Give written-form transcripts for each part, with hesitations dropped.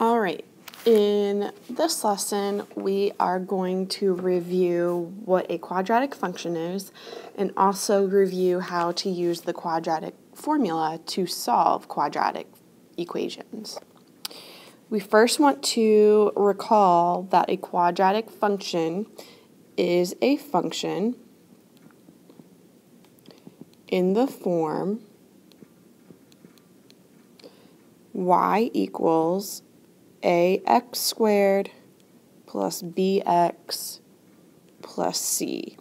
All right, in this lesson, we are going to review what a quadratic function is and also review how to use the quadratic formula to solve quadratic equations. We first want to recall that a quadratic function is a function in the form y equals ax squared plus bx plus c.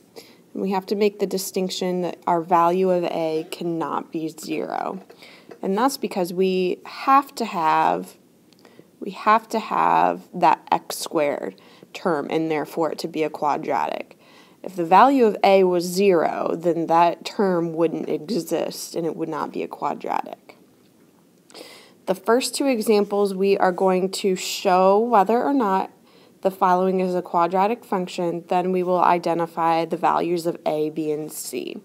And we have to make the distinction that our value of a cannot be 0. And that's because we have to have that x squared term in there for it to be a quadratic. If the value of a was 0, then that term wouldn't exist and it would not be a quadratic. The first two examples, we are going to show whether or not the following is a quadratic function. Then we will identify the values of a, b, and c.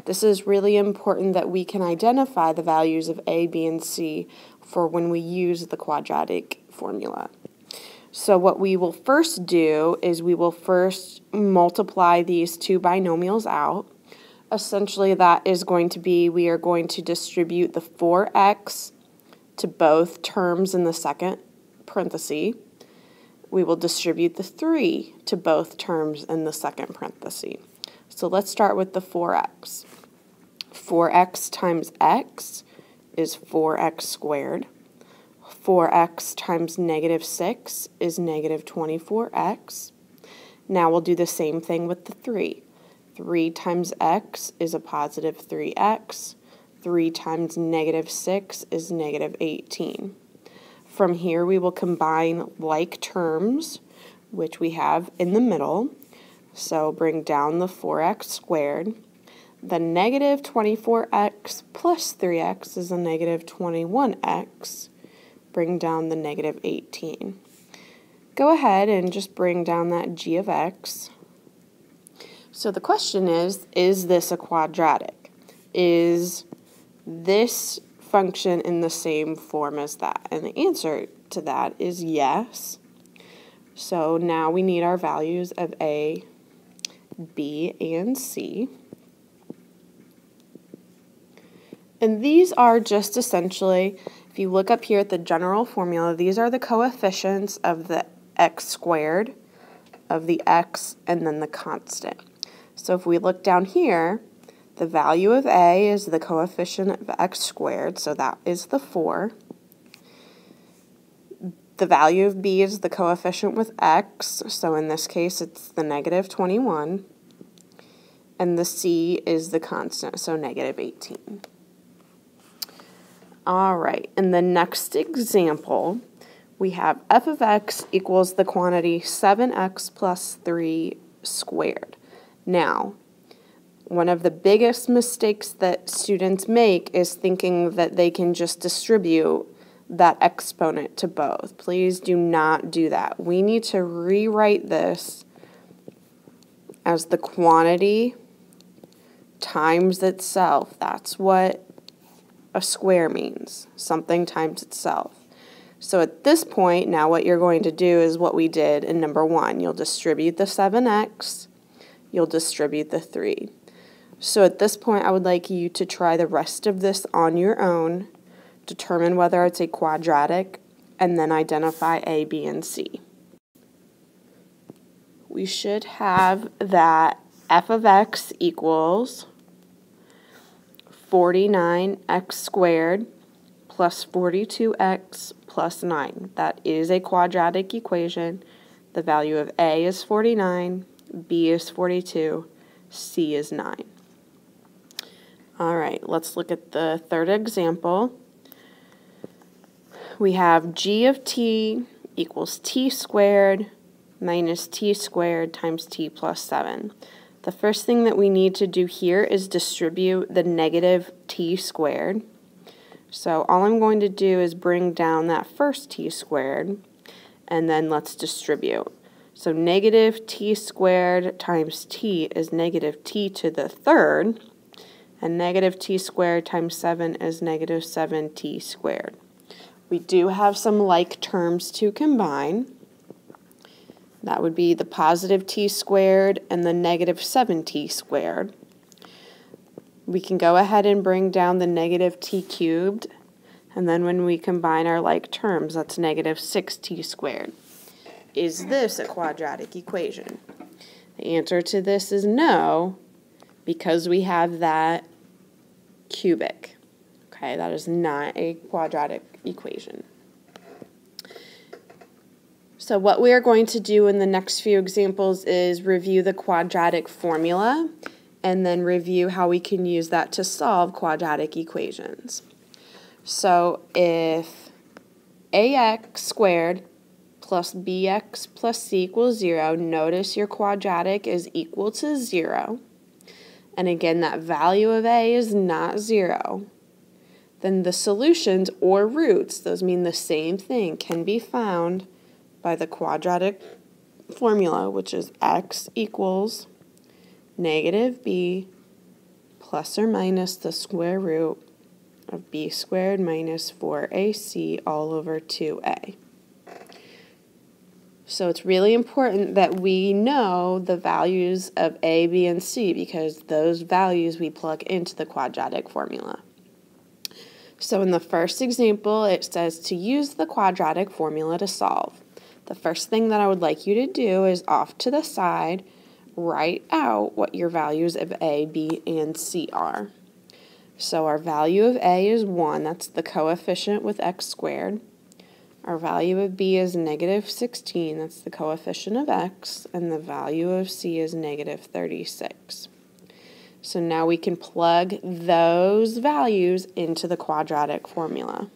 This is really important that we can identify the values of a, b, and c for when we use the quadratic formula. So what we will first do is we will first multiply these two binomials out. Essentially, that is going to be, we are going to distribute the 4x to both terms in the second parenthesis. We will distribute the 3 to both terms in the second parenthesis. So let's start with the 4x. 4x times x is 4x squared. 4x times negative 6 is negative 24x. Now we'll do the same thing with the 3. 3 times x is a positive 3x. 3 times negative 6 is negative 18. From here, we will combine like terms, which we have in the middle. So bring down the 4x squared. The negative 24x plus 3x is a negative 21x. Bring down the negative 18. Go ahead and just bring down that g of x. So the question is this a quadratic? Is this function in the same form as that? And the answer to that is yes. So now we need our values of a, b, and c. And these are just essentially, if you look up here at the general formula, these are the coefficients of the x squared, of the x, and then the constant. So if we look down here, the value of a is the coefficient of x squared, so that is the 4. The value of b is the coefficient with x, so in this case it's the negative 21. And the c is the constant, so negative 18. All right, in the next example, we have f of x equals the quantity 7x plus 3 squared. Now, one of the biggest mistakes that students make is thinking that they can just distribute that exponent to both. Please do not do that. We need to rewrite this as the quantity times itself. That's what a square means, something times itself. So at this point, now what you're going to do is what we did in number 1. You'll distribute the 7x, you'll distribute the 3. So at this point, I would like you to try the rest of this on your own, determine whether it's a quadratic, and then identify a, b, and c. We should have that f of x equals 49x squared plus 42x plus 9. That is a quadratic equation. The value of a is 49, b is 42, c is 9. All right, let's look at the third example. We have g of t equals t squared minus t squared times t plus 7. The first thing that we need to do here is distribute the negative t squared. So all I'm going to do is bring down that first t squared, and then let's distribute. So negative t squared times t is negative t to the third, and negative t squared times 7 is negative 7t squared. We do have some like terms to combine. That would be the positive t squared and the negative 7t squared. We can go ahead and bring down the negative t cubed, and then when we combine our like terms, that's negative 6t squared. Is this a quadratic equation? The answer to this is no, because we have that cubic. Okay, that is not a quadratic equation. So what we are going to do in the next few examples is review the quadratic formula and then review how we can use that to solve quadratic equations. So if ax squared plus bx plus c equals 0, notice your quadratic is equal to 0. And again, that value of a is not 0. Then the solutions or roots, those mean the same thing, can be found by the quadratic formula, which is x equals negative b plus or minus the square root of b squared minus 4ac all over 2a. So it's really important that we know the values of a, b, and c, because those values we plug into the quadratic formula. So in the first example, it says to use the quadratic formula to solve. The first thing that I would like you to do is off to the side, write out what your values of a, b, and c are. So our value of a is 1, that's the coefficient with x squared. Our value of b is negative 16, that's the coefficient of x, and the value of c is negative 36. So now we can plug those values into the quadratic formula.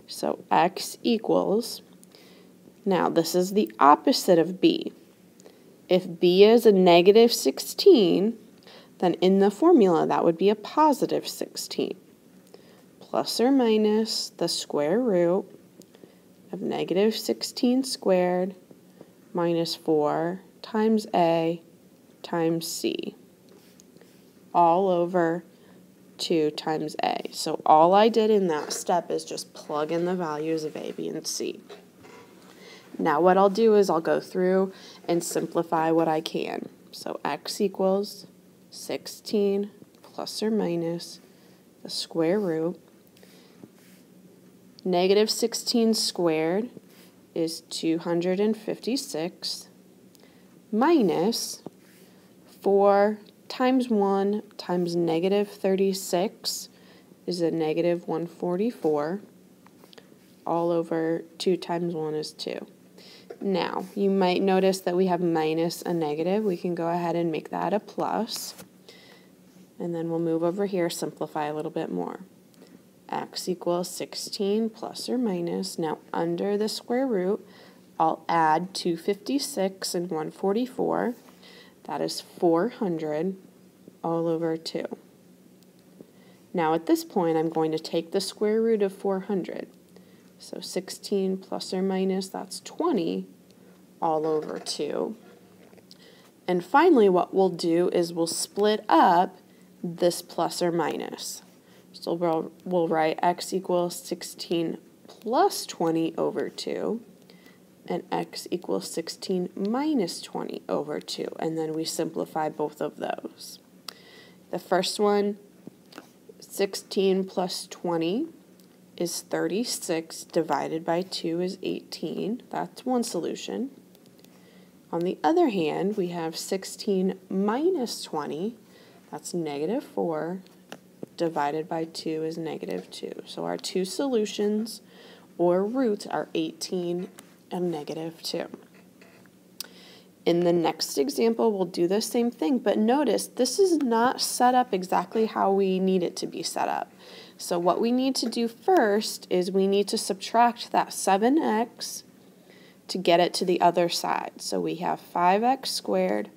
So x equals, now this is the opposite of b. If b is a negative 16, then in the formula that would be a positive 16. Plus or minus the square root of negative 16 squared minus 4 times a times c, all over 2 times a. So all I did in that step is just plug in the values of a, b, and c. Now what I'll do is I'll go through and simplify what I can. So x equals 16 plus or minus the square root. Negative 16 squared is 256 minus 4 times 1 times negative 36 is a negative 144, all over 2 times 1 is 2. Now, you might notice that we have minus a negative. We can go ahead and make that a plus. And then we'll move over here, simplify a little bit more. X equals 16 plus or minus. Now, under the square root, I'll add 256 and 144. That is 400 all over 2. Now, at this point, I'm going to take the square root of 400. So 16 plus or minus, that's 20 all over 2. And finally, what we'll do is we'll split up this plus or minus. So we'll write x equals 16 plus 20 over 2, and x equals 16 minus 20 over 2. And then we simplify both of those. The first one, 16 plus 20 is 36, divided by 2 is 18. That's one solution. On the other hand, we have 16 minus 20, that's negative 4, divided by 2 is negative 2. So our two solutions, or roots, are 18 and negative 2. In the next example, we'll do the same thing, but notice this is not set up exactly how we need it to be set up. So what we need to do first is we need to subtract that 7x to get it to the other side. So we have 5x squared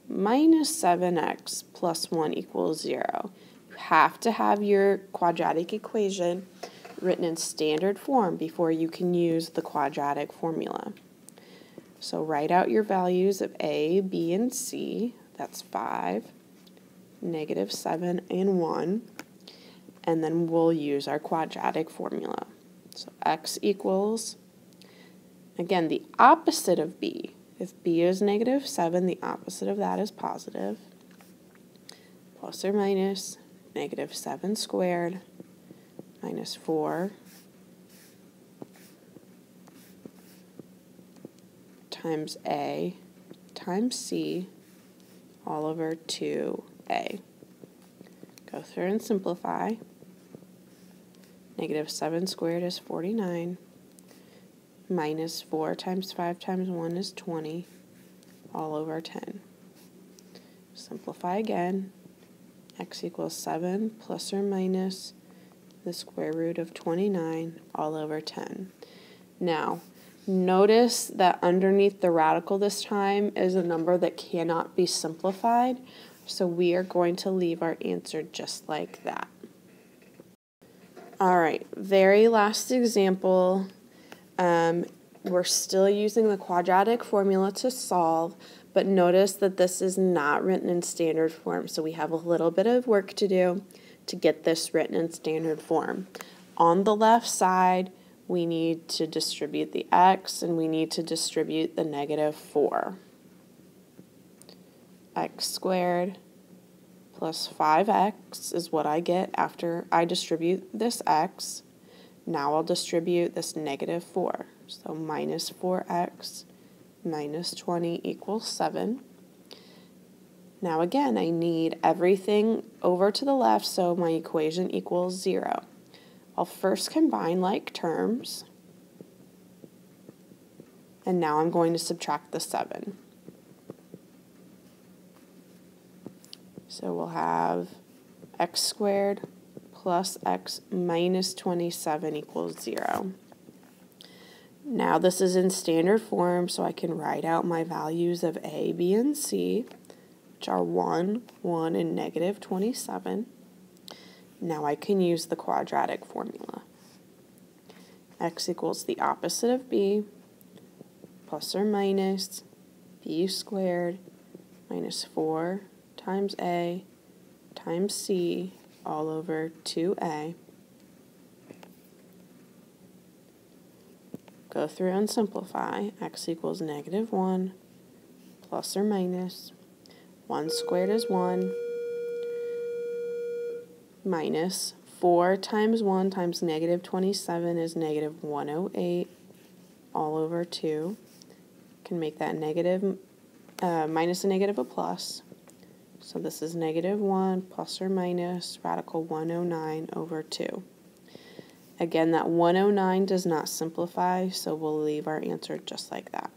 minus 7x plus 1 equals 0. You have to have your quadratic equation written in standard form before you can use the quadratic formula. So write out your values of a, b, and c. That's 5, negative 7, and 1. And then we'll use our quadratic formula. So x equals, again, the opposite of b. If b is negative 7, the opposite of that is positive. Plus or minus negative 7 squared minus 4 times a times c all over 2a. Go through and simplify. Negative 7 squared is 49. Minus 4 times 5 times 1 is 20, all over 10. Simplify again. X equals 7 plus or minus the square root of 29, all over 10. Now, notice that underneath the radical this time is a number that cannot be simplified, so we are going to leave our answer just like that. All right, very last example. We're still using the quadratic formula to solve, but notice that this is not written in standard form, so we have a little bit of work to do to get this written in standard form. On the left side, we need to distribute the x, and we need to distribute the negative 4. X squared plus 5x is what I get after I distribute this x. Now I'll distribute this negative 4. So minus 4x minus 20 equals 7. Now again, I need everything over to the left, so my equation equals 0. I'll first combine like terms, and now I'm going to subtract the 7. So we'll have x squared plus x minus 27 equals 0. Now this is in standard form, so I can write out my values of a, b, and c, which are 1, 1, and negative 27. Now I can use the quadratic formula. X equals the opposite of b, plus or minus b squared minus 4 times a times c all over 2a. Go through and simplify. X equals negative 1 plus or minus 1 squared is 1 minus 4 times 1 times negative 27 is negative 108 all over 2. Can make that negative minus a negative a plus. So this is negative 1 plus or minus radical 109 over 2. Again, that 109 does not simplify, so we'll leave our answer just like that.